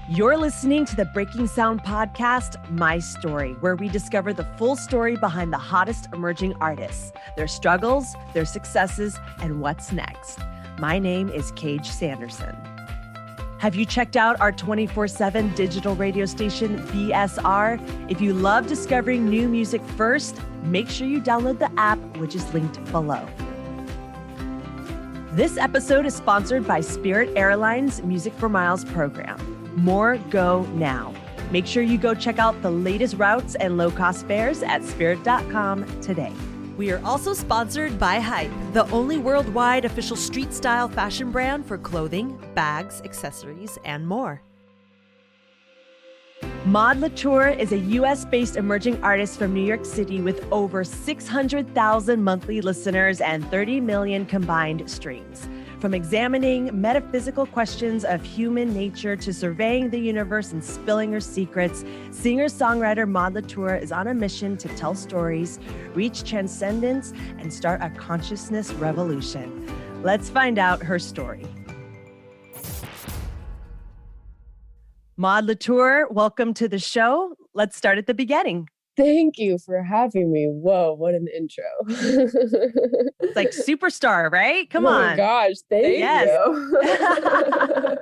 You're listening to the Breaking Sound podcast, My Story, where we discover the full story behind the hottest emerging artists, their struggles, their successes, and what's next. My name is Cage Sanderson. Have you checked out our 24/7 digital radio station, BSR? If you love discovering new music first, make sure you download the app, which is linked below. This episode is sponsored by Spirit Airlines Music for Miles program. More go now. Make sure you go check out the latest routes and low-cost fares at spirit.com today. We are also sponsored by Hype, the only worldwide official street-style fashion brand for clothing, bags, accessories, and more. Maude Latour is a US-based emerging artist from New York City with over 600,000 monthly listeners and 30 million combined streams. From examining metaphysical questions of human nature to surveying the universe and spilling her secrets, singer-songwriter Maude Latour is on a mission to tell stories, reach transcendence, and start a consciousness revolution. Let's find out her story. Maude Latour, welcome to the show. Let's start at the beginning. Thank you for having me. Whoa, what an intro. It's like superstar, right? Come on. Oh my gosh, thank you.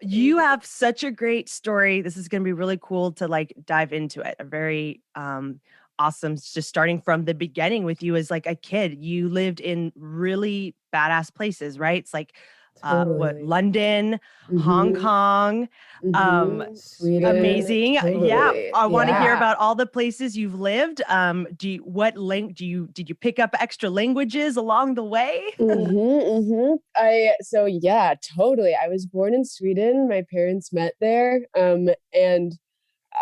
You have such a great story. This is going to be really cool to dive into it. A very awesome, just starting from the beginning with you as like a kid. You lived in really badass places, right? It's like London, Hong Kong, Sweden, amazing. totally. Yeah, I want to hear about all the places you've lived. Did you pick up extra languages along the way? Totally. I was born in Sweden. My parents met there, and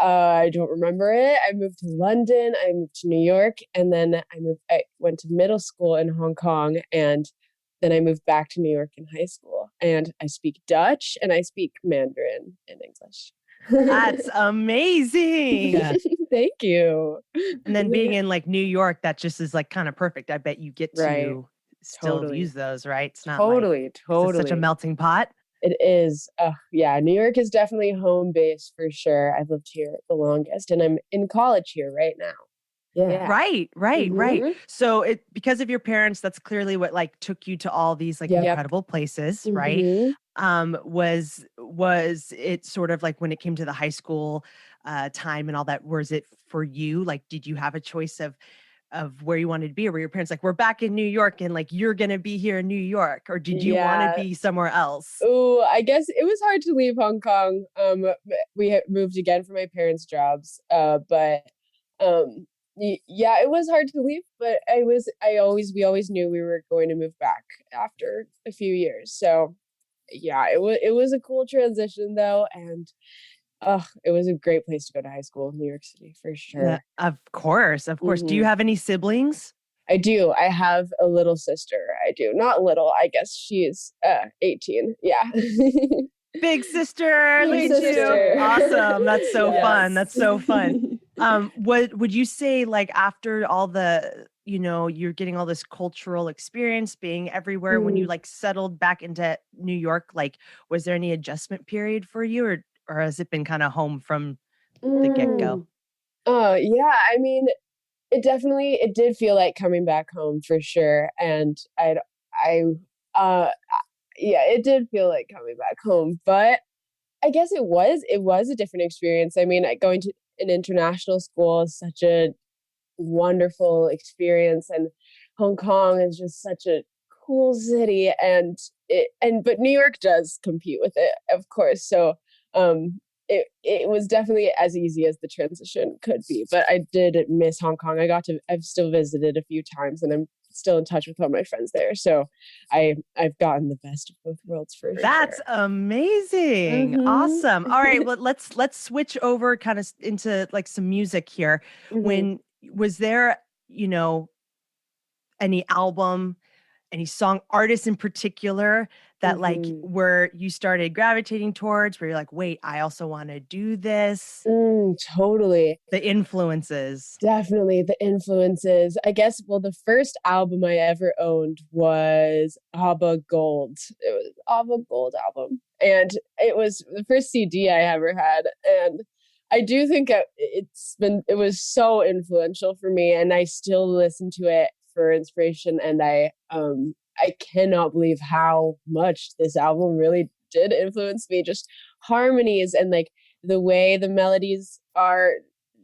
I don't remember it. I moved to London. I moved to New York, and then I went to middle school in Hong Kong, and then I moved back to New York in high school, and I speak Dutch and I speak Mandarin and English. That's amazing. Thank you. And then being in like New York, that just is like kind of perfect. I bet you get to still use those, right? It's not totally. It's such a melting pot. It is. New York is definitely home base for sure. I've lived here the longest, and I'm in college here right now. Yeah. Right. So because of your parents, that's clearly what took you to all these incredible places, right? Was it sort of like when it came to the high school time and all that, was it for you? Like, did you have a choice of where you wanted to be, or were your parents like, we're back in New York and you're going to be here in New York, or did you want to be somewhere else? Oh, I guess it was hard to leave Hong Kong. We had moved again for my parents' jobs, but it was hard to leave, but we always knew we were going to move back after a few years. So it was a cool transition though. And it was a great place to go to high school in New York City for sure. Yeah, of course. Do you have any siblings? I do. I have a little sister. I do. Not little, I guess she's 18. Yeah. Big sister. Look at you. Awesome. That's so fun. That's so fun. What would you say, after all the, you're getting all this cultural experience being everywhere, when you settled back into New York, was there any adjustment period for you, or has it been kind of home from the get-go? I mean, it did feel like coming back home for sure. And it did feel like coming back home, but I guess it was a different experience. I mean, going to an international school is such a wonderful experience, and Hong Kong is just such a cool city, but New York does compete with it, of course. So it was definitely as easy as the transition could be, but I did miss Hong Kong. I've still visited a few times, and I'm still in touch with all my friends there. So I've gotten the best of both worlds for sure. That's amazing. Awesome. All right. Well, let's switch over kind of into some music here. When was there, any album any song artists in particular that like Mhm. where you started gravitating towards, where you're like, wait, I also want to do this? Totally. The influences. Definitely the influences. I guess, well, the first album I ever owned was ABBA Gold. It was ABBA Gold album. And it was the first CD I ever had. And I do think it was so influential for me. And I still listen to it for inspiration. And I cannot believe how much this album really did influence me. Just harmonies and like the way the melodies are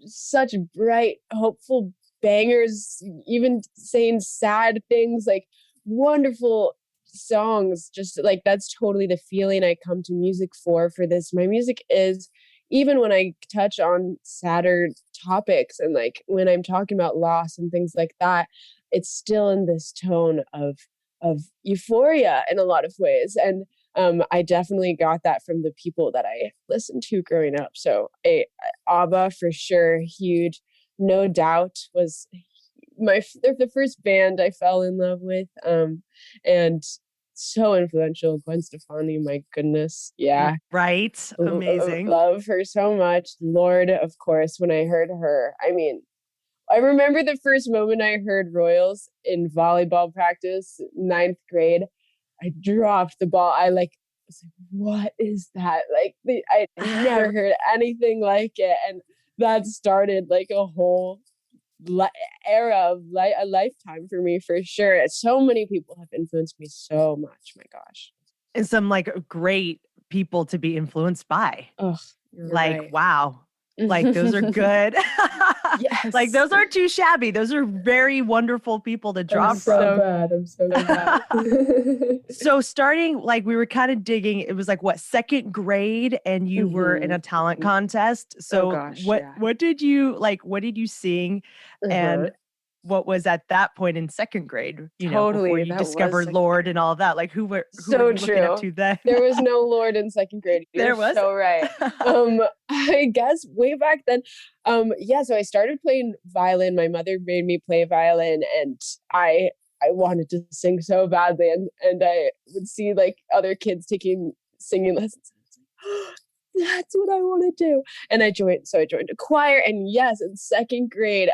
such bright, hopeful bangers, even saying sad things, like wonderful songs. Just like that's totally the feeling I come to music for this. My music is, even when I touch on sadder topics and like when I'm talking about loss and things like that, it's still in this tone of euphoria in a lot of ways. And I definitely got that from the people that I listened to growing up. So ABBA for sure, huge. No Doubt was they're the first band I fell in love with, and so influential. Gwen Stefani, my goodness, yeah, Right. Amazing. love her so much. Lorde, of course, when I heard her, I mean, I remember the first moment I heard Royals in volleyball practice, ninth grade. I dropped the ball. I like was like, what is that? Like I never heard anything like it, and that started like a whole era of a lifetime for me for sure. So many people have influenced me so much. My gosh, And some like great people to be influenced by. oh, you're Like, right. wow. Like those are good. Yes. Like those aren't too shabby. Those are very wonderful people to draw I'm from. so glad. I'm so glad. So starting, like we were kind of digging, it was like what, second grade, and you were in a talent contest. So Oh gosh, what yeah. what did you sing? And what was at that point in second grade, before Totally, you that was discovered second Lorde grade. and all of that? Like who were So you looking up true. to then? There was no Lorde in second grade. There You're was? so right. I guess way back then, yeah, so I started playing violin. My mother made me play violin, and I wanted to sing so badly, and I would see like other kids taking singing lessons. That's what I want to do. And I joined a choir, and yes, in second grade,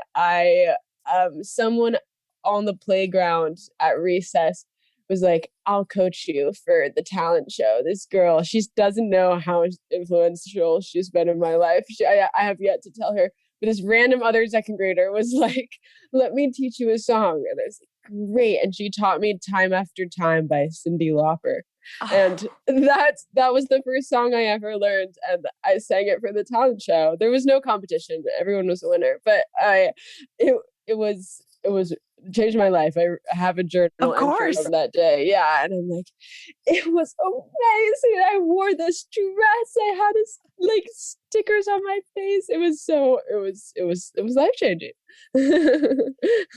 someone on the playground at recess was like, I'll coach you for the talent show. This girl, she doesn't know how influential she's been in my life. I have yet to tell her. But this random other second grader was like, let me teach you a song. And I was like, great. And she taught me Time After Time by Cyndi Lauper. And that was the first song I ever learned, and I sang it for the talent show. There was no competition; everyone was a winner. But it was changed my life. I have a journal entry from that day. Yeah, and I'm like, it was amazing. I wore this dress. I had like stickers on my face. It was life changing.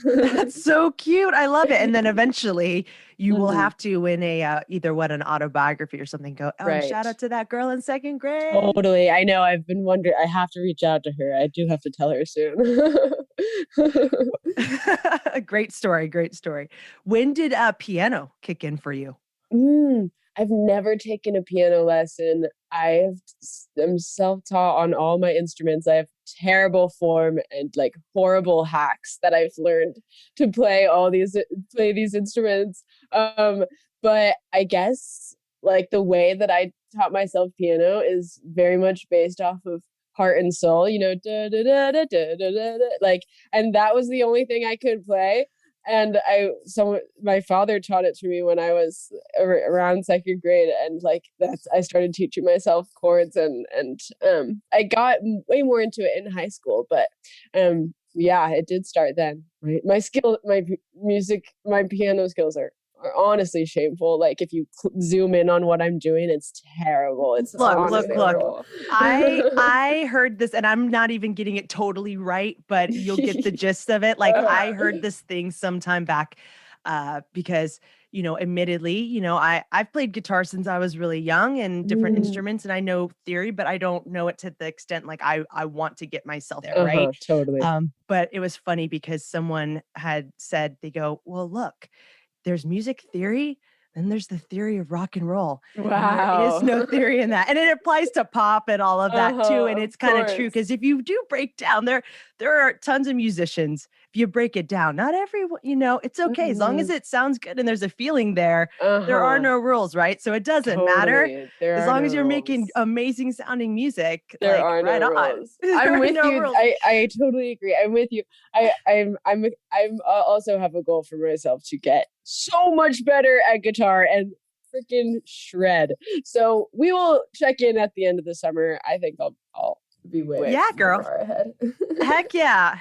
That's so cute. I love it. And then eventually you will have to, in a either an autobiography or something, go, oh, shout out to that girl in second grade. Totally. I know. I've been wondering. I have to reach out to her. I do have to tell her soon. Great story. Great story. When did piano kick in for you? I've never taken a piano lesson. I'm self-taught on all my instruments. I have terrible form and like horrible hacks that I've learned to play these instruments. But I guess like the way that I taught myself piano is very much based off of heart and soul, da, da, da, da, da, da, da, like, and that was the only thing I could play. And my father taught it to me when I was around second grade, and like I started teaching myself chords, and I got way more into it in high school. But yeah, it did start then. My piano skills are honestly shameful. Like if you zoom in on what I'm doing, it's terrible. It's look. I heard this, and I'm not even getting it totally right, but you'll get the gist of it. Like I heard this thing sometime back, because admittedly, I've played guitar since I was really young, and different instruments, and I know theory, but I don't know it to the extent like I want to get myself there, right? Totally. But it was funny because someone had said, they go, well, look, there's music theory, then there's the theory of rock and roll. And there is Wow. no theory in that. And it applies to pop and all of that too. And Of it's kind of true course. because if you do break down, there are tons of musicians. If you break it down, not everyone, it's okay. As long as it sounds good and there's a feeling there are no rules, right? So it doesn't matter. Totally. There As are long no as you're making rules. amazing sounding music, There like are no right on. rules. There I'm are with no you. rules. I totally agree. I'm with you. I'm also have a goal for myself to get so much better at guitar and freaking shred. So we will check in at the end of the summer. I think I'll be way girl. far ahead. Heck yeah.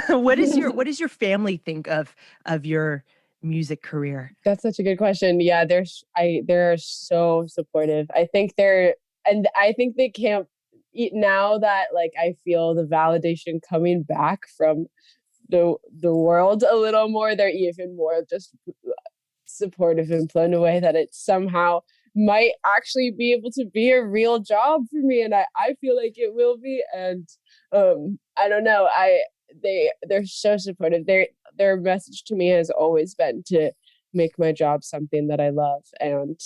What does your family think of your music career? That's such a good question. Yeah, they're so supportive. I think they can't now that like I feel the validation coming back from the world a little more. They're even more just supportive and blown away that it somehow might actually be able to be a real job for me, and I feel like it will be. And I don't know, they're so supportive. Their message to me has always been to make my job something that I love, and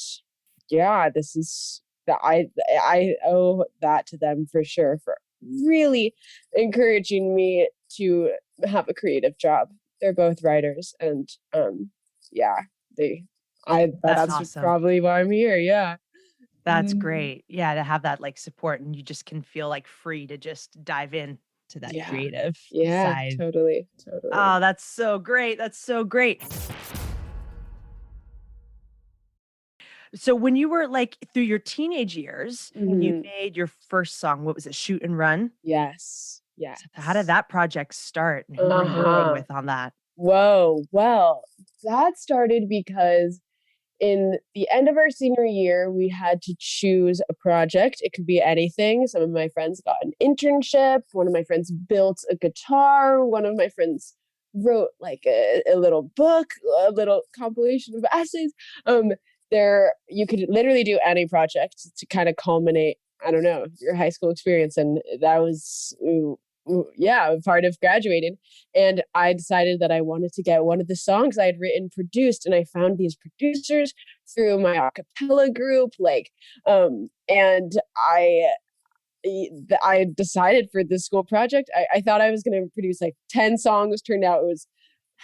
yeah, this is that I owe that to them for sure, for really encouraging me to have a creative job. They're both writers, and yeah, that's awesome. probably why I'm here. Yeah. That's great. Yeah, to have that like support, and you just can feel like free to just dive in to that creative side. Totally. Oh, that's so great. That's so great. So when you were like through your teenage years, you made your first song. What was it? Shoot and Run? Yes. So how did that project start? And who were you working with on that? Whoa. Well, that started because in the end of our senior year, we had to choose a project. It could be anything. Some of my friends got an internship. One of my friends built a guitar. One of my friends wrote like a little book, a little compilation of essays. You could literally do any project to kind of culminate, I don't know, your high school experience. And that was part of graduating. And I decided that I wanted to get one of the songs I had written produced, and I found these producers through my a cappella group, and I decided for this school project, I thought I was going to produce like 10 songs. Turned out it was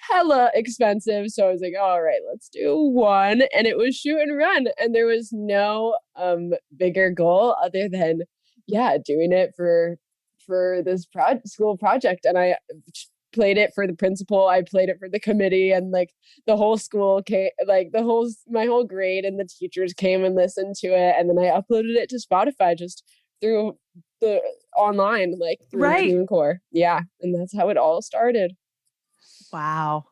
hella expensive, so I was like, all right, let's do one. And it was Shoot and Run, and there was no bigger goal other than doing it for this school project. And I played it for the principal, I played it for the committee, and like the whole school came, like my whole grade and the teachers came and listened to it. And then I uploaded it to Spotify just through the online, like through TuneCore. Yeah, and that's how it all started. Wow.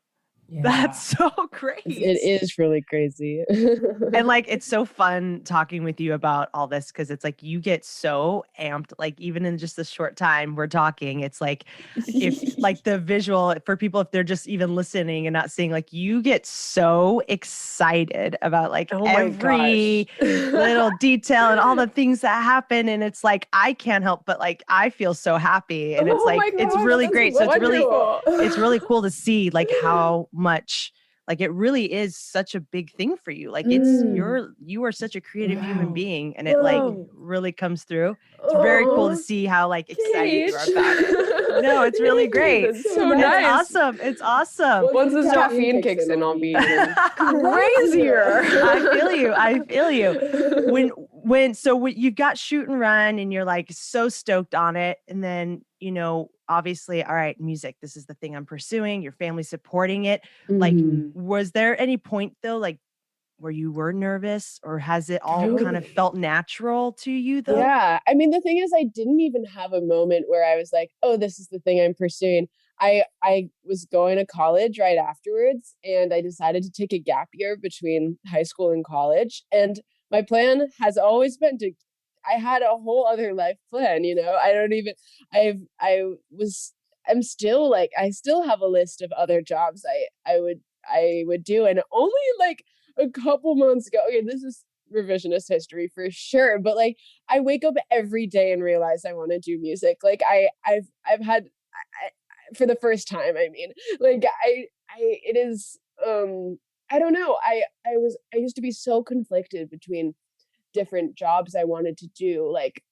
Yeah. That's so great. It is really crazy. And like, it's so fun talking with you about all this, because it's like you get so amped, like even in just this short time we're talking, it's like if like the visual for people, if they're just even listening and not seeing, like you get so excited about like every little detail and all the things that happen. And it's like, I can't help but like, I feel so happy. And it's it's really great. So it's really cool to see like how much, like it really is such a big thing for you. Like you are such a creative human being, and it like really comes through. It's very cool to see how like excited you are about it. No, it's really great. It's so nice. It's awesome. Once the caffeine kicks in, I'll be crazier. I feel you. When you've got Shoot and Run and you're like so stoked on it, and then obviously, all right, music, this is the thing I'm pursuing, your family supporting it. Like, was there any point though, like where you were nervous, or has it all kind of felt natural to you though? Yeah. I mean, the thing is, I didn't even have a moment where I was like, oh, this is the thing I'm pursuing. I was going to college right afterwards, and I decided to take a gap year between high school and college. And my plan has always been I had a whole other life plan, I still have a list of other jobs I would do. And only like a couple months ago, okay, this is revisionist history for sure, but like I wake up every day and realize I want to do music. Like I've had for the first time, I mean, like it is I don't know. I used to be so conflicted between different jobs I wanted to do, like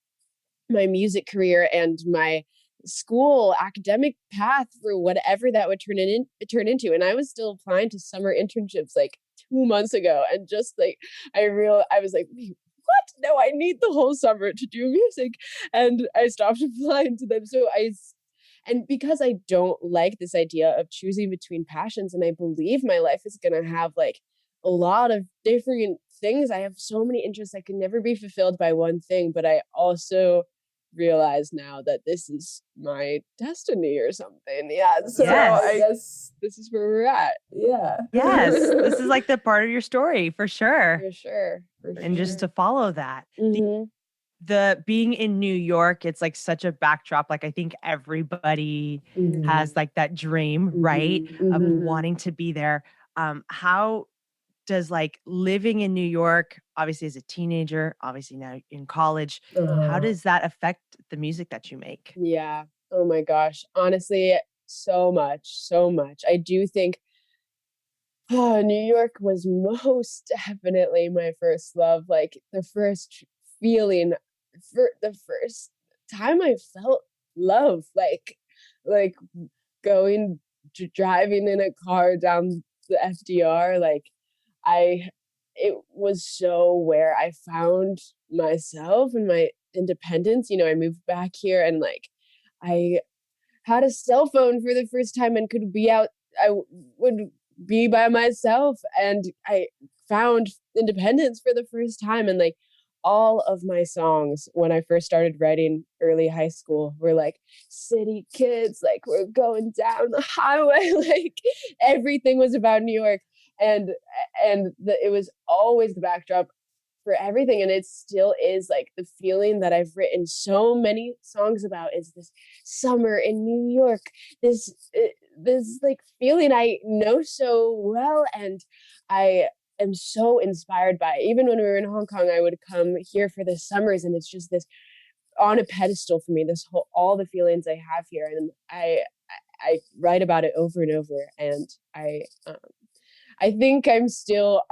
my music career and my school academic path for whatever that would turn into. And I was still applying to summer internships like 2 months ago, and just like I was like, wait, what? No, I need the whole summer to do music, and I stopped applying to them. And because I don't like this idea of choosing between passions, and I believe my life is gonna have like a lot of different things. I have so many interests. I can never be fulfilled by one thing, but I also realize now that this is my destiny or something. Yeah. So Yes. I guess this is where we're at. Yeah. Yes. This is like the part of your story for sure. For sure. And just to follow that. Mhm. The being in New York, it's like such a backdrop. Like I think everybody has like that dream, right? Of wanting to be there. How does like living in New York, obviously as a teenager, obviously now in college, how does that affect the music that you make? Yeah. Oh my gosh. Honestly, so much, so much. I do think New York was most definitely my first love. Like the first feeling, for the first time I felt love, like going driving in a car down the FDR, like I it was so where I found myself and my independence. You know, I moved back here, and like I had a cell phone for the first time and could be out. Would be by myself, and I found independence for the first time. And like all of my songs when I first started writing early high school were like city kids, like we're going down the highway, like everything was about New York. And it was always the backdrop for everything, and it still is. Like the feeling that I've written so many songs about is this summer in New York, this like feeling I know so well, and I am so inspired by it. Even when we were in Hong Kong, I would come here for the summers, and it's just this on a pedestal for me, this whole all the feelings I have here. And I write about it over and over. And I think I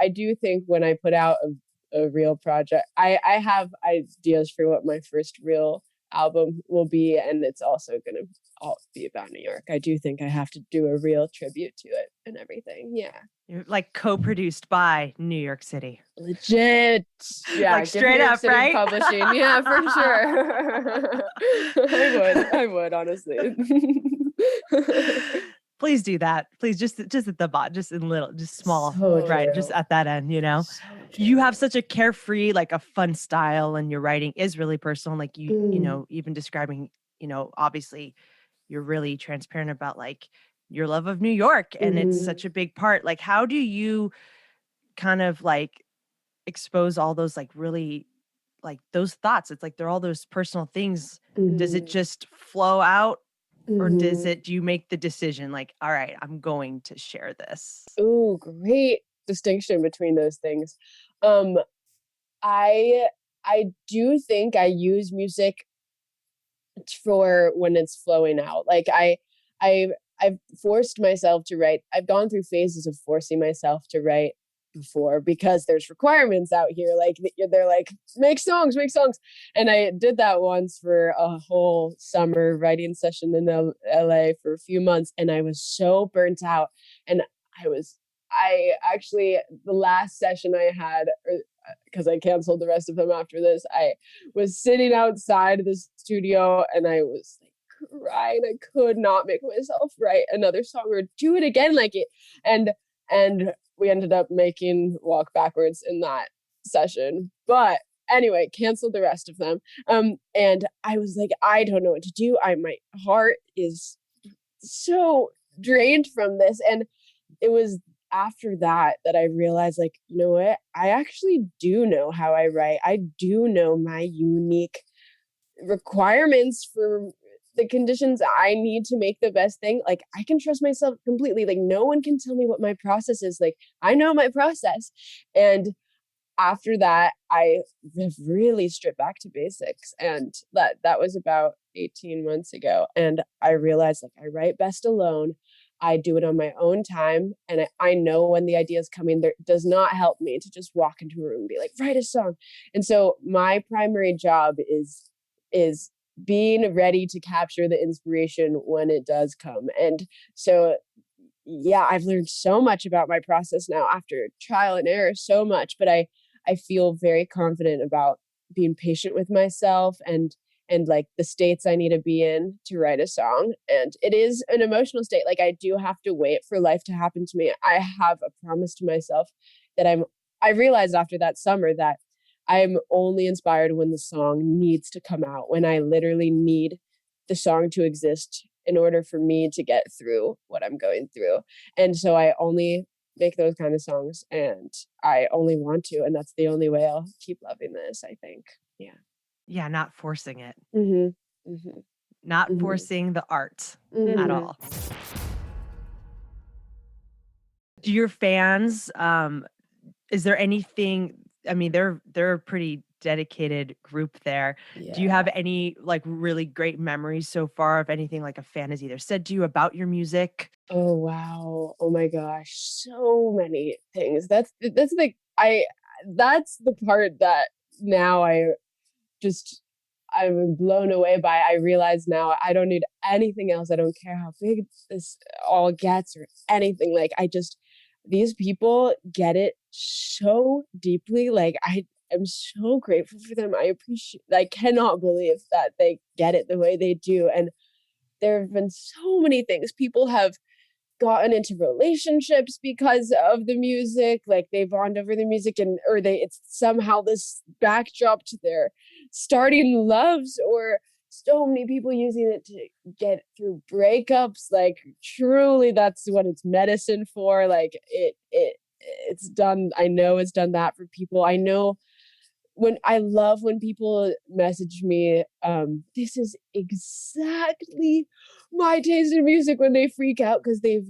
do think when I put out a real project, I have ideas for what my first real album will be, and it's also going to all be about New York. I do think I have to do a real tribute to it and everything. Yeah. You're like co-produced by New York City. Legit. Yeah. Like straight up, City right? Publishing. Yeah, for sure. I would, honestly. Please do that. Please just at the bot, just in little, just small, So right? true. Just at that end, you know. So You true. have such a carefree, like a fun style, and your writing is really personal. Like you know, even describing, you know, obviously you're really transparent about like your love of New York, and it's such a big part. Like, how do you kind of like expose all those like really like those thoughts? It's like they're all those personal things. Does it just flow out? Or do you make the decision like, all right, I'm going to share this? Ooh, great distinction between those things. Um, I I do think I use music for when it's flowing out. Like I I've forced myself to write. I've gone through phases of forcing myself to write before, because there's requirements out here. Like they're like, make songs, and I did that once for a whole summer writing session in LA for a few months, and I was so burnt out. And I actually, the last session I had, because I canceled the rest of them after this, I was sitting outside the studio, and I was like crying. I could not make myself write another song or do it again like it. And we ended up making Walk Backwards in that session. But anyway, canceled the rest of them. And I was like, I don't know what to do. My heart is so drained from this. And it was after that I realized, like, you know what? I actually do know how I write. I do know my unique requirements for the conditions I need to make the best thing. Like, I can trust myself completely. Like, no one can tell me what my process is. Like, I know my process. And after that, I have really stripped back to basics. And that was about 18 months ago. And I realized, like, I write best alone. I do it on my own time, and I know when the ideas come in. There does not help me to just walk into a room and be like, write a song. And so my primary job is being ready to capture the inspiration when it does come. And so yeah, I've learned so much about my process now after trial and error, so much, but I feel very confident about being patient with myself and like the states I need to be in to write a song. And it is an emotional state. Like, I do have to wait for life to happen to me. I have a promise to myself that I realized after that summer that I'm only inspired when the song needs to come out, when I literally need the song to exist in order for me to get through what I'm going through. And so I only make those kind of songs, and I only want to, and that's the only way I'll keep loving this, I think. Yeah. Yeah, not forcing it. Mm-hmm. Mm-hmm. Not Mhm. forcing the art Mhm. at all. Do your fans, is there anything, I mean, they're a pretty dedicated group there. Do you have Yeah. any like really great memories so far of anything like a fan has either said to you about your music? Oh wow. Oh my gosh. So many things. That's the part that now just I'm blown away by. I realize now I don't need anything else. I don't care how big this all gets or anything. Like, these people get it so deeply. Like, I am so grateful for them. I cannot believe that they get it the way they do. And there have been so many things. People have gotten into relationships because of the music, like they bond over the music, and or they it's somehow this backdrop to their starting loves, or so many people using it to get through breakups. Like, truly, that's what it's medicine for. Like, it's done. I know it's done that for people. I know when I love when people message me, this is exactly my taste in music, when they freak out because they're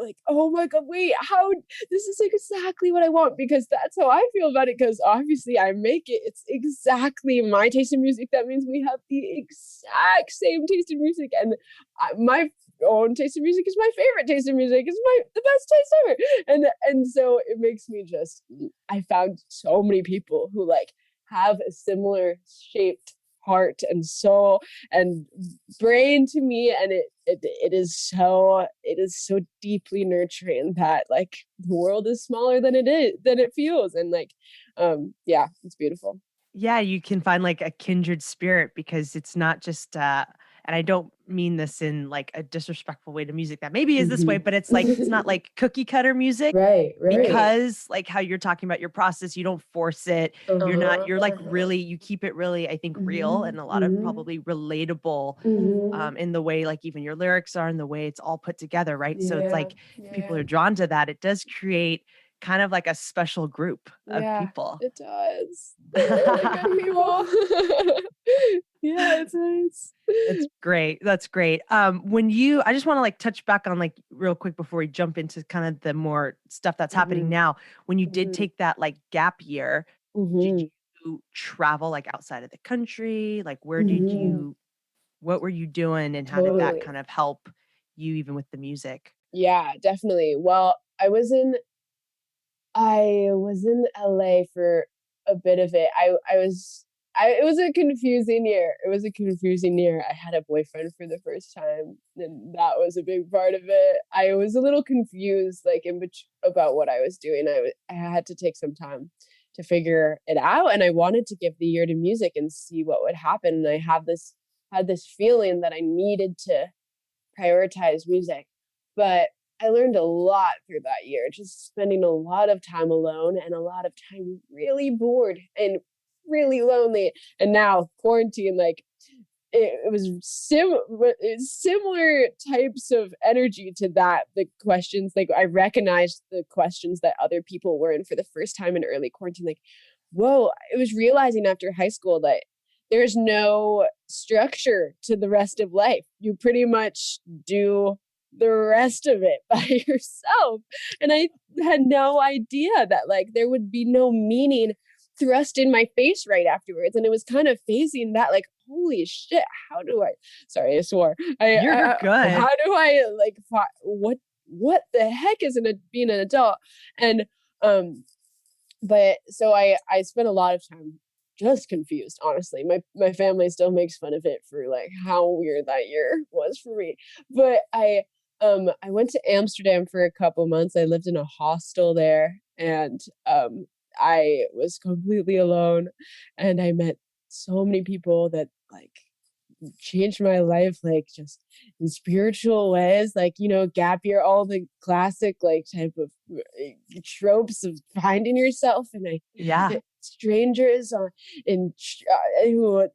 like, oh my god, wait, how, this is exactly what I want, because that's how I feel about it, because obviously I make it, it's exactly my taste in music. That means we have the exact same taste in music, and my own taste in music is my favorite taste in music. It's the best taste ever. And so it makes me just, I found so many people who like have a similar shaped heart and soul and brain to me, and it is so deeply nurturing that like the world is smaller than it feels. And like yeah, it's beautiful. Yeah, you can find like a kindred spirit because it's not just and I don't mean this in like a disrespectful way to music that maybe is this way, but it's like it's not like cookie cutter music. Right. Because like how you're talking about your process, you don't force it. You're like Uh-huh. really, you keep it really, I think, real and a lot of probably relatable in the way like even your lyrics are and the way it's all put together, right? So it's like if people are drawn to that, it does create kind of like a special group of Yeah, people. it does. They're really good people. Yeah, it's nice. It's great. That's great. I just want to like touch back on like real quick before we jump into kind of the more stuff that's happening now. When you did take that like gap year, did you travel like outside of the country? Like what were you doing and how did that Totally. kind of help you even with the music? Yeah, definitely. Well, I was in LA for a bit of it. It was a confusing year. It was a confusing year. I had a boyfriend for the first time, and that was a big part of it. I was a little confused, like about what I was doing. I had to take some time to figure it out, and I wanted to give the year to music and see what would happen. And I had this feeling that I needed to prioritize music. But I learned a lot through that year, just spending a lot of time alone and a lot of time really bored and really lonely. And now quarantine, like it was similar types of energy to that. The questions, like I recognized the questions that other people were in for the first time in early quarantine. Like, whoa, I was realizing after high school that there's no structure to the rest of life. You pretty much do the rest of it by yourself. And I had no idea that like there would be no meaning thrust in my face right afterwards. And it was kind of phasing that, like, holy shit, how do I, sorry, I swore. You're How good. do I like, what the heck is being an adult? And, but so I spent a lot of time just confused, honestly. My family still makes fun of it for like how weird that year was for me. But I went to Amsterdam for a couple months. I lived in a hostel there, and I was completely alone, and I met so many people that like changed my life, like just in spiritual ways, like, you know, gap year, all the classic like type of tropes of finding yourself. And I Yeah. strangers who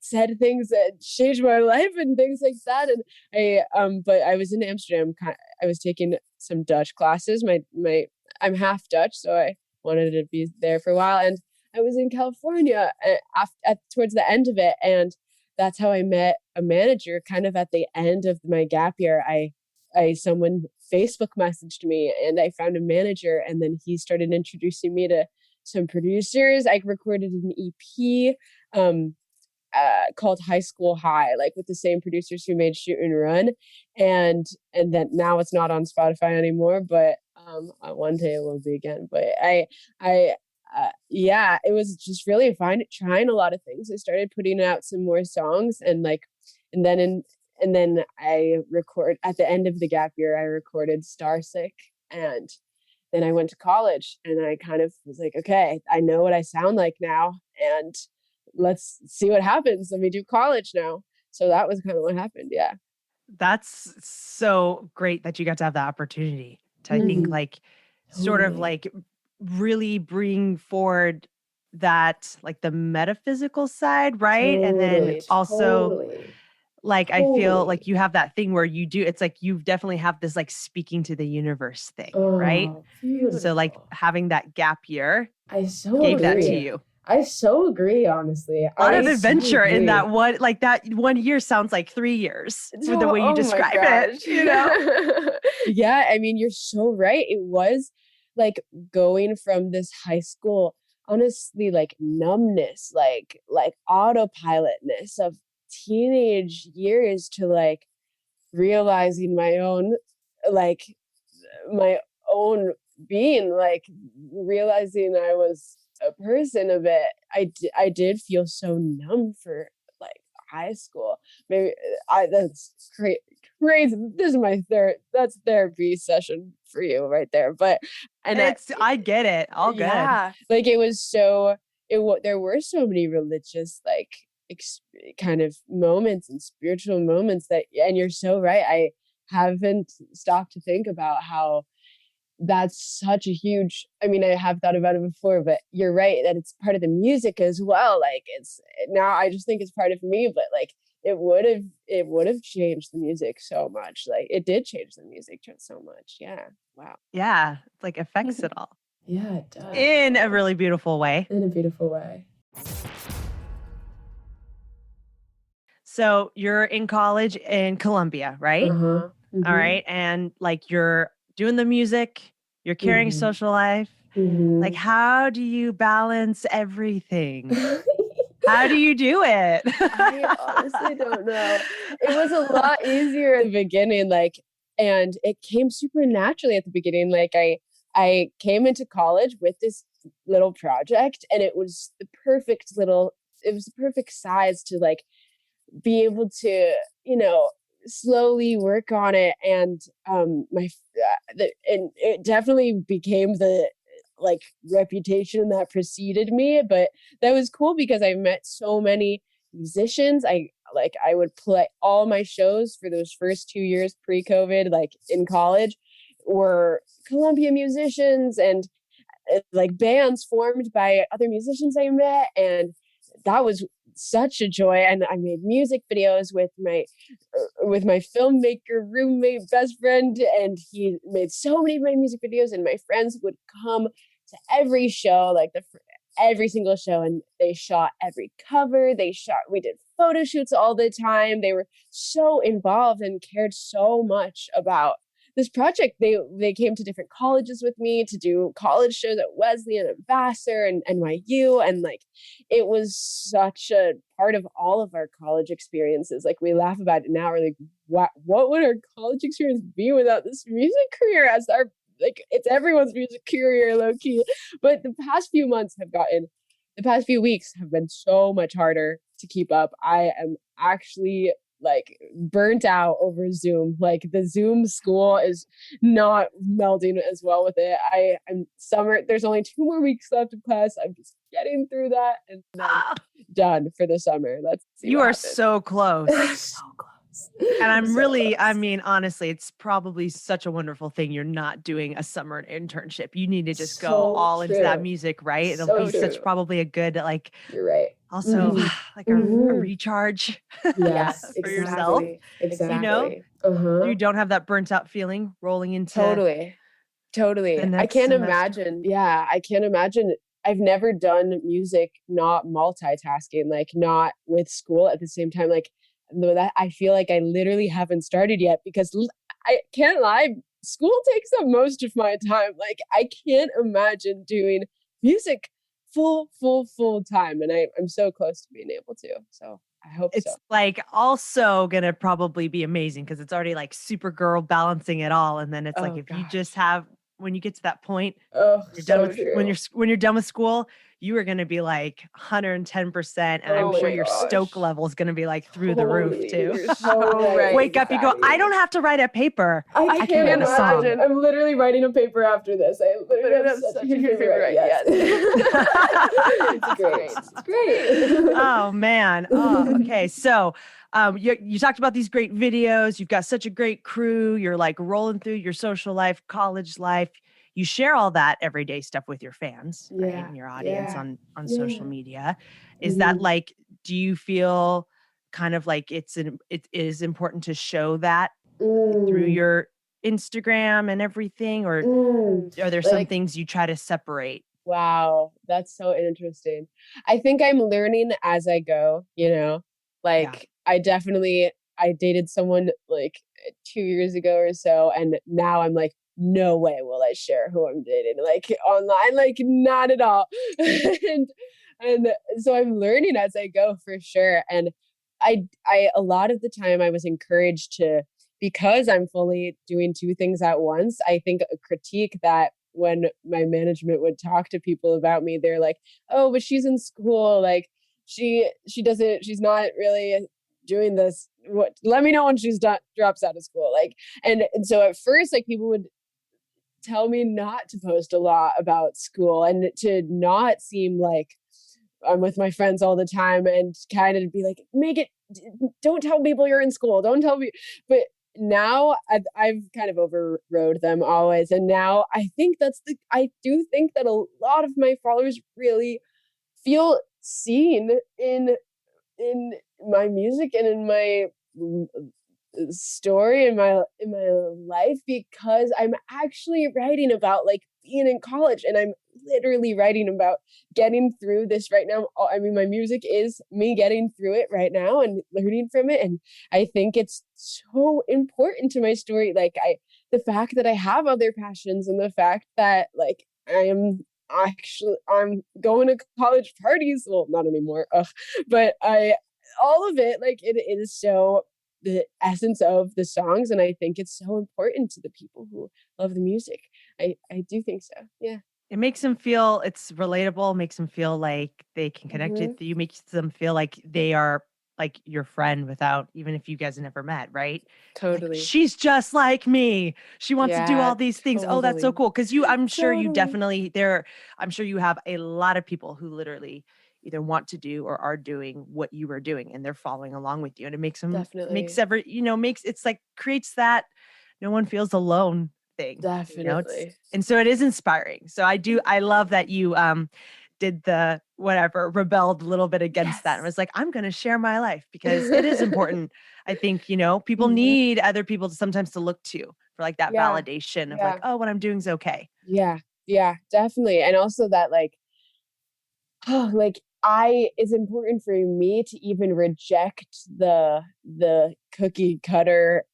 said things that changed my life and things like that. And but I was in Amsterdam. I was taking some Dutch classes. My I'm half Dutch, so I wanted to be there for a while. And I was in California towards the end of it, and that's how I met a manager. Kind of at the end of my gap year, someone Facebook messaged me, and I found a manager, and then he started introducing me to some producers. I recorded an EP called High School High, like with the same producers who made Shoot and Run, and then now it's not on Spotify anymore, but one day it will be again. But I yeah, it was just really fun trying a lot of things. I started putting out some more songs, and like, and then I record at the end of the gap year, I recorded Starsick, and then I went to college, and I kind of was like, okay, I know what I sound like now, and let's see what happens. Let me do college now. So that was kind of what happened. Yeah. That's so great that you got to have that opportunity to, I think, like, sort of Totally. like really bring forward that, like, the metaphysical side, right? And then Totally. also, Totally. like, I feel Totally. like you have that thing where you do, it's like you definitely have this like speaking to the universe thing, right? Oh, So like beautiful. having that gap year I so gave that to agree. you. I so agree, honestly. A lot I of so adventure in agree. that one, like that 1 year sounds like 3 years with the way you Oh my describe it, gosh. you know? Yeah, I mean, you're so right. It was like going from this high school, honestly, like numbness, like autopilotness of teenage years to like realizing like my own being, like realizing I was a person of it. I did feel so numb for like high school. Maybe that's crazy. This is my that's therapy session for you right there. But and I get it. All good. yeah, like it was so there were so many religious like kind of moments and spiritual moments that, and you're so right. I haven't stopped to think about how that's such a huge, I mean, I have thought about it before, but you're right that it's part of the music as well. Like it's now I just think it's part of me, but like it would have changed the music so much. Like it did change the music so much. Yeah. Wow. Yeah. It's like affects it all Yeah, it does. in a really beautiful way. In a beautiful way. So you're in college in Columbia, right? Uh-huh. All right. And like you're doing the music, you're carrying Mhm. social life. Like, Mhm. how do you balance everything? How do you do it? I honestly don't know. It was a lot easier at the beginning, like, and it came super naturally at the beginning. Like, I came into college with this little project, and it was the perfect size to like be able to, you know, slowly work on it. And and it definitely became the like reputation that preceded me, but that was cool because I met so many musicians. I would play all my shows for those first 2 years pre-COVID, like in college, were Columbia musicians, and like bands formed by other musicians I met, and that was such a joy. And I made music videos with my filmmaker roommate best friend, and he made so many of my music videos, and my friends would come to every show, like every single show, and they shot every cover. We did photo shoots all the time. They were so involved and cared so much about this project. They came to different colleges with me to do college shows at Wesleyan and Vassar and NYU, and like it was such a part of all of our college experiences. Like we laugh about it now. We're like, what would our college experience be without this music career as our, like, it's everyone's music career, low key. But the past few weeks have been so much harder to keep up. I am actually like burnt out over Zoom. Like the Zoom school is not melding as well with it. I'm summer. There's only 2 more weeks left of class. I'm just getting through that and I'm done for the summer. Let's see. You are happens. so close. So close. And I'm So really, close. I mean, honestly, it's probably such a wonderful thing you're not doing a summer internship. You need to just go So all into that true. music, right? It'll So be such true. probably a good, like, You're right. also like a recharge Yes, for yourself. Exactly. You know, you don't have that burnt out feeling rolling into Totally. the next I can't semester. imagine. Yeah, I can't imagine. I've never done music not multitasking, like not with school at the same time. Like that, I feel like I literally haven't started yet because I can't lie. School takes up most of my time. Like I can't imagine doing music full time, and I'm so close to being able to. So I hope It's so. like also gonna probably be amazing because it's already like Supergirl balancing it all, and then it's like if you just have when you get to that point, you're done with when you're done with school, you are gonna be like 110%, and I'm sure your stoke level is gonna be like through the roof too. You're so right. Wake up, you go, I don't have to write a paper. I can can't write a song. imagine. I'm literally writing a paper after this. I literally have such a paper right yet. It's great. Oh man. Oh, okay. So you talked about these great videos. You've got such a great crew. You're like rolling through your social life, college life. You share all that everyday stuff with your fans, right? And your audience on social media. Is that like, do you feel kind of like it is important to show that through your Instagram and everything, or are there some things you try to separate? Wow, that's so interesting. I think I'm learning as I go, like I dated someone like 2 years ago or so, and now I'm like, no way will I share who I'm dating, like online, like not at all. and so I'm learning as I go for sure. And I a lot of the time I was encouraged to, because I'm fully doing 2 things at once. I think a critique that when my management would talk to people about me, they're like, oh, but she's in school, like she's not really doing this. Let me know when she's drops out of school. Like, and so at first, like people would tell me not to post a lot about school and to not seem like I'm with my friends all the time, and kind of be like, don't tell people you're in school. Don't tell me. But now I've kind of overrode them always. And now I do think that a lot of my followers really feel seen in my music and in my story, in my life, because I'm actually writing about like being in college, and I'm literally writing about getting through this right now. I mean, my music is me getting through it right now and learning from it. And I think it's so important to my story. Like the fact that I have other passions, and the fact that like I'm going to college parties. Well, not anymore. But all of it, like it is so the essence of the songs. And I think it's so important to the people who love the music. I do think so. Yeah. It makes them feel it's relatable, makes them feel like they can connect with you, makes them feel like they are like your friend without, even if you guys never met, right? Totally. Like, she's just like me. She wants to do all these things. Oh, that's so cool. Cause I'm sure you definitely I'm sure you have a lot of people who literally either want to do or are doing what you are doing, and they're following along with you. And it makes them, creates that no one feels alone thing. Definitely. And so it is inspiring. So I love that you did the rebelled a little bit against that and was like, I'm going to share my life, because it is important. I think, people need other people to look to for like that validation of like, oh, what I'm doing is okay. Yeah. Yeah, definitely. And also that it's important for me to even reject the cookie cutter.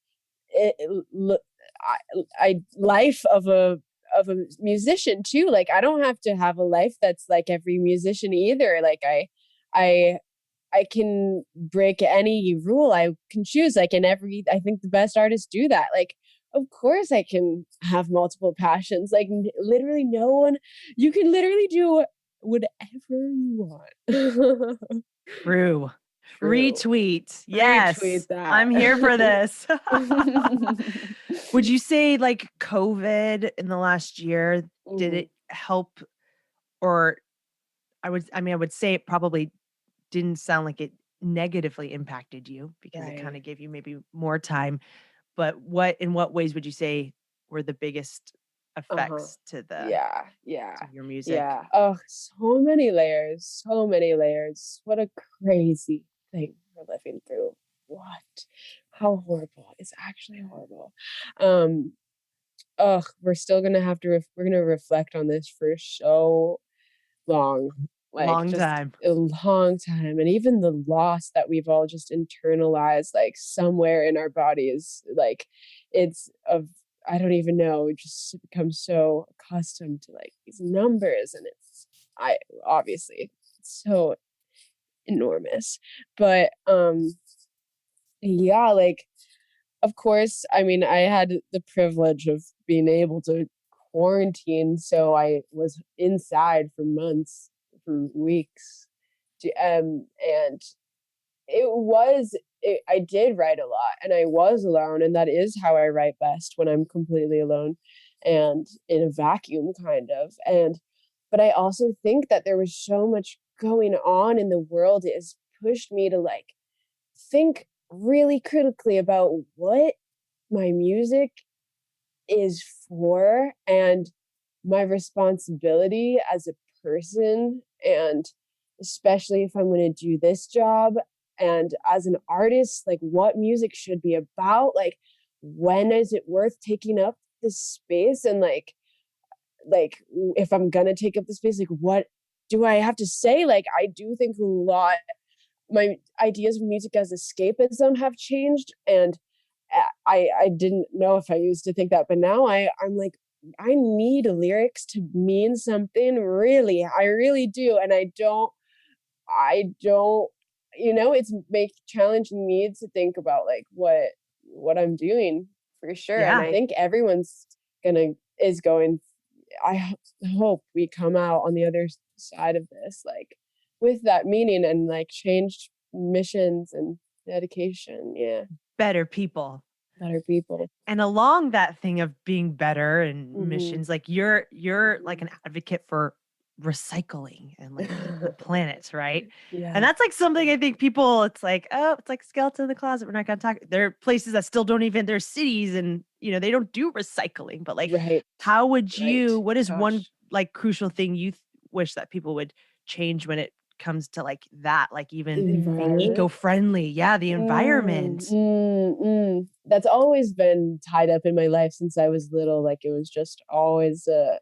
life of a musician too. Like I don't have to have a life that's like every musician either. Like I I can break any rule I can choose. Like I think the best artists do that. Like, of course I can have multiple passions. Like literally no one, you can literally do whatever you want. True. True. Retweet. Retweet Yes. that. I'm here for this. Would you say like COVID in the last year, did it help or I would say it probably didn't sound like it negatively impacted you because it kind of gave you maybe more time. But in what ways would you say were the biggest effects to Yeah. to your music? Yeah. Oh, so many layers. So many layers. What a crazy thing we're living through. What? How horrible. It's actually horrible. We're still gonna have to we're gonna reflect on this for so long. Like Long just time. a long time. And even the loss that we've all just internalized like somewhere in our bodies, like it's of I don't even know, it just becomes so accustomed to like these numbers and it's I obviously it's so enormous. But yeah, like of course, I mean, I had the privilege of being able to quarantine, so I was inside for months, for weeks, and I did write a lot, and I was alone, and that is how I write best when I'm completely alone and in a vacuum, kind of. But I also think that there was so much going on in the world. It has pushed me to like think really critically about what my music is for and my responsibility as a person, and especially if I'm going to do this job and as an artist, like what music should be about, like when is it worth taking up this space, and like if I'm going to take up the space, like what do I have to say? Like I do think a lot my ideas of music as escapism have changed, and I didn't know if I used to think that, but now I'm like I need lyrics to mean something. Really, I really do, and I don't. It's challenging me to think about like what I'm doing for sure, Yeah. and I think everyone's is going. I hope we come out on the other side of this like with that meaning and like changed missions and dedication. Yeah. Better people. And along that thing of being better and missions, like you're like an advocate for recycling and like the planet, right? Yeah. And that's like something I think people, it's like, oh, it's like skeleton in the closet. We're not going to talk. There are places that still don't even, there's cities and, they don't do recycling, but like, how would you, what is one like crucial thing you wish that people would change when it comes to like that, like even being eco-friendly? Yeah, the environment. That's always been tied up in my life since I was little. Like it was just always a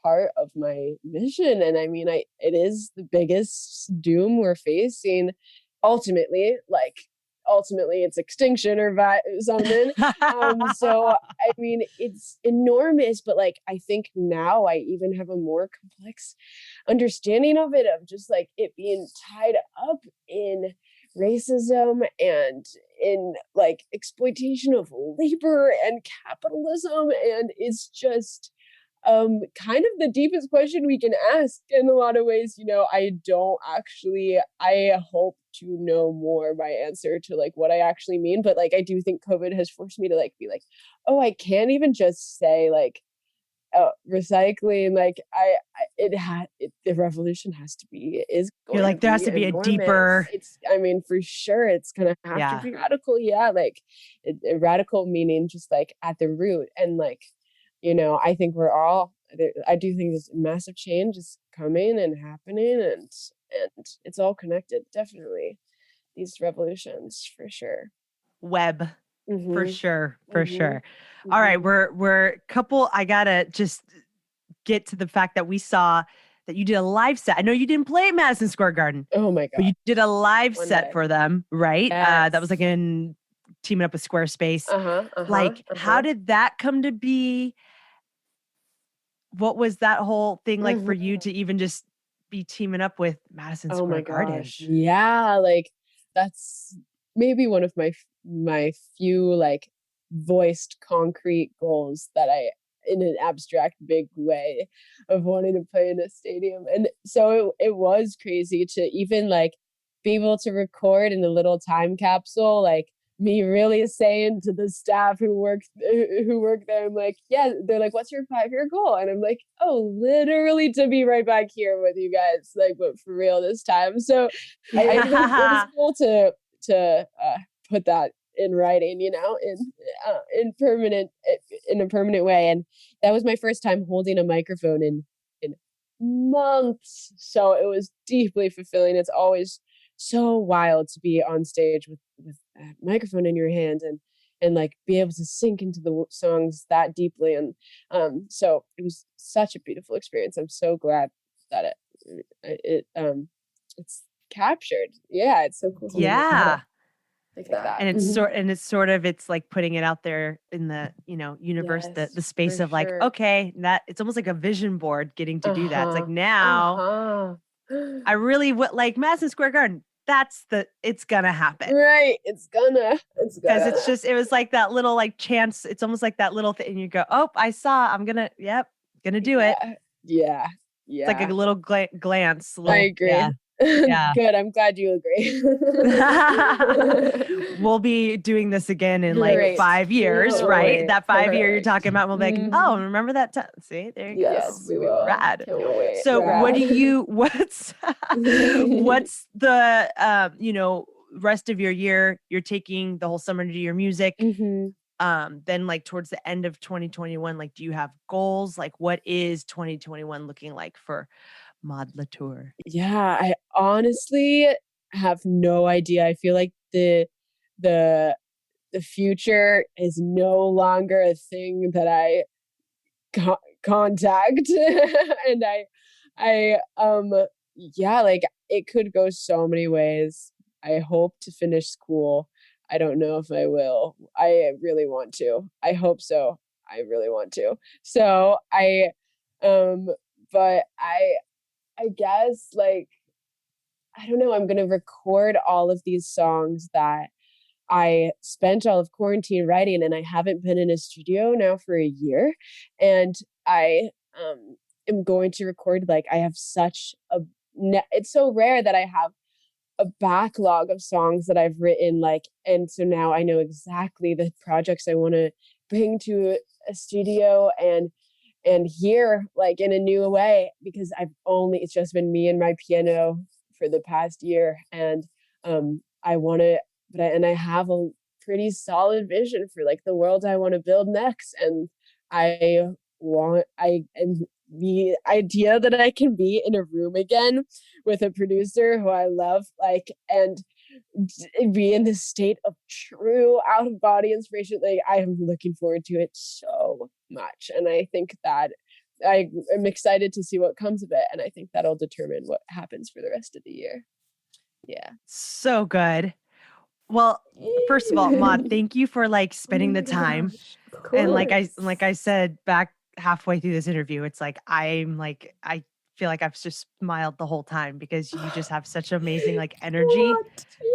part of my mission. And I mean, it is the biggest doom we're facing. Ultimately, it's extinction or something. So I mean, it's enormous, but like I think now I even have a more complex understanding of it, of just like it being tied up in racism and in like exploitation of labor and capitalism, and it's just kind of the deepest question we can ask in a lot of ways. I hope to know more my answer to like what I actually mean, but like I do think COVID has forced me to like be like, oh, I can't even just say like recycling. Like the revolution has to be You're like there has to be enormous. A deeper. I mean, for sure, it's gonna have to be radical. Yeah, like radical meaning just like at the root, and like I think I do think this massive change is coming and happening, and it's all connected. Definitely, these revolutions for sure. Web. For sure. All right, we're couple. I gotta just get to the fact that we saw that you did a live set. I know you didn't play at Madison Square Garden. Oh my god! But you did a live set for them, right? That was like in teaming up with Squarespace. How did that come to be? What was that whole thing like for you to even just be teaming up with Madison Square Garden? Yeah, like that's maybe one of my few like voiced concrete goals that I, in an abstract big way, of wanting to play in a stadium. And so it was crazy to even like be able to record in a little time capsule, like me really saying to the staff who work there, I'm like, yeah, they're like, what's your 5-year goal? And I'm like, oh, literally to be right back here with you guys, like, but for real this time. So it was cool to put that in writing, in a permanent way. And that was my first time holding a microphone in months. So it was deeply fulfilling. It's always so wild to be on stage with a microphone in your hand and like be able to sink into the songs that deeply. And so it was such a beautiful experience. I'm so glad that it's captured. Yeah, it's so cool. Yeah. Like that. And it's like putting it out there in the, universe, the space of like, okay, that it's almost like a vision board getting to do that. It's like now I really would like Madison Square Garden. It's gonna happen. Right. It's gonna. Because it was like that little like chance. It's almost like that little thing. And you go, oh, I'm gonna do it. Yeah. It's like a little glance. I agree. Yeah. Good. I'm glad you agree. We'll be doing this again in like 5 years, right? That 5 year you're talking about, we'll be like, oh, remember that time? See, there you go. Yes, we will. Rad. So what's the, rest of your year? You're taking the whole summer to do your music. Then like towards the end of 2021, like, do you have goals? Like, what is 2021 looking like for Maude Latour? Yeah, I honestly have no idea. I feel like the future is no longer a thing that I contact, and like it could go so many ways. I hope to finish school. I don't know if I will. I really want to. I hope so. I really want to. So but I guess, like, I don't know, I'm going to record all of these songs that I spent all of quarantine writing, and I haven't been in a studio now for a year. And I am going to record, like, I have it's so rare that I have a backlog of songs that I've written, like, and so now I know exactly the projects I want to bring to a studio and hear, like, in a new way, because it's just been me and my piano for the past year. And I have a pretty solid vision for like the world I want to build next. And the idea that I can be in a room again with a producer who I love, like, and be in this state of true out of body inspiration, like, I am looking forward to it so much. And I think that I am excited to see what comes of it. And I think that'll determine what happens for the rest of the year. Yeah. So good. Well, first of all, Maude, thank you for like spending the time. And like I said back halfway through this interview, it's like I feel like I've just smiled the whole time because you just have such amazing like energy.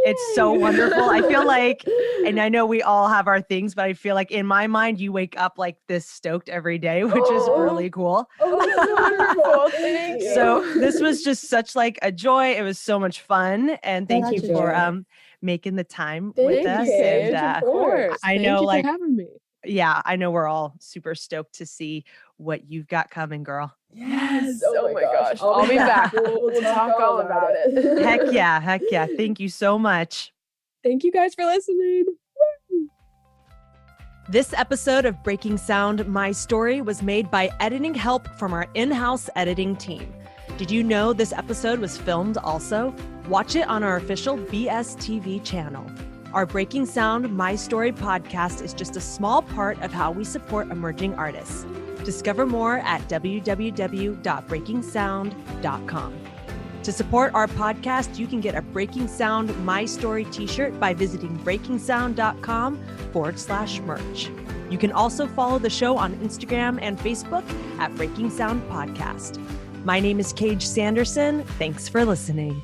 It's so wonderful. I feel like, and I know we all have our things, but I feel like in my mind, you wake up like this stoked every day, which is really cool. Wonderful. Thank you. So this was just such like a joy. It was so much fun. And thank you for making the time with us. And of course. I know, thank you for having me. Yeah, I know we're all super stoked to see what you've got coming, girl. Yes. Oh my gosh. I'll be back. We'll talk all about it. Heck yeah. Thank you so much. Thank you guys for listening. This episode of Breaking Sound, My Story, was made by editing help from our in-house editing team. Did you know this episode was filmed also? Watch it on our official BSTV channel. Our Breaking Sound, My Story podcast is just a small part of how we support emerging artists. Discover more at www.breakingsound.com. To support our podcast, you can get a Breaking Sound My Story t-shirt by visiting breakingsound.com/merch. You can also follow the show on Instagram and Facebook at Breaking Sound Podcast. My name is Cage Sanderson. Thanks for listening.